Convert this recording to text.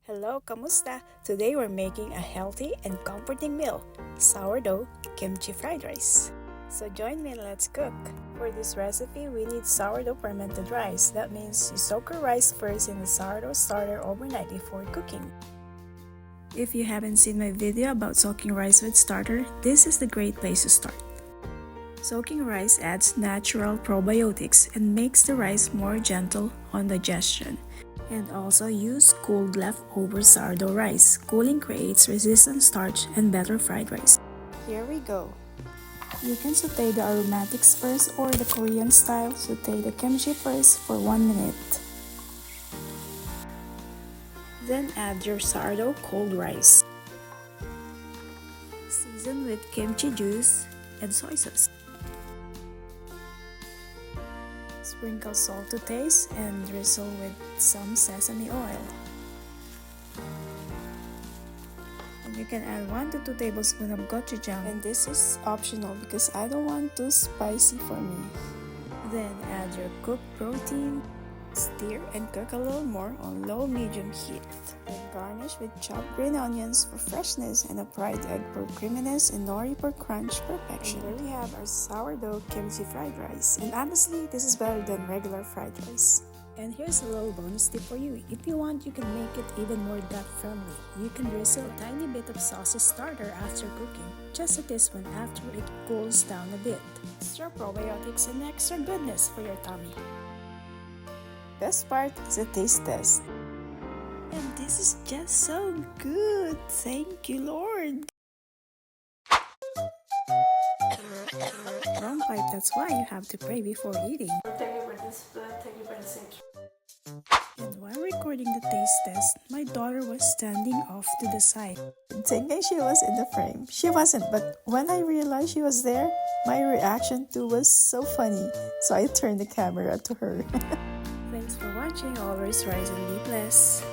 Hello, kamusta? Today we're making a healthy and comforting meal, sourdough kimchi fried rice. So join me and let's cook. For this recipe, we need sourdough fermented rice. That means you soak your rice first in the sourdough starter overnight before cooking. If you haven't seen my video about soaking rice with starter, this is the great place to start. Soaking rice adds natural probiotics and makes the rice more gentle on digestion. And also use cooled leftover sourdough rice. Cooling creates resistant starch and better fried rice. Here we go. You can saute the aromatics first or the Korean style, saute the kimchi first for 1 minute. Then add your sourdough cold rice. Season with kimchi juice and soy sauce. Sprinkle salt to taste and drizzle with some sesame oil. And you can add 1 to 2 tablespoons of gochujang, and this is optional because I don't want too spicy for me. Then add your cooked protein, stir and cook a little more on low-medium heat. Then garnish with chopped green onions for freshness and a fried egg for creaminess and nori for crunch perfection. And there we have our sourdough kimchi fried rice. And honestly, this is better than regular fried rice. And here's a little bonus tip for you. If you want, you can make it even more gut-friendly. You can drizzle a tiny bit of saucy starter after cooking, just a teaspoon after it cools down a bit. Extra probiotics and extra goodness for your tummy. Best part is a taste test. And this is just so good. Thank you, Lord. Wrong pipe, that's why you have to pray before eating. Thank you for this blood, thank you for the sake. And while recording the taste test, my daughter was standing off to the side, thinking she was in the frame. She wasn't, but when I realized she was there, my reaction too was so funny. So I turned the camera to her. Thanks for watching. Always rise and be blessed.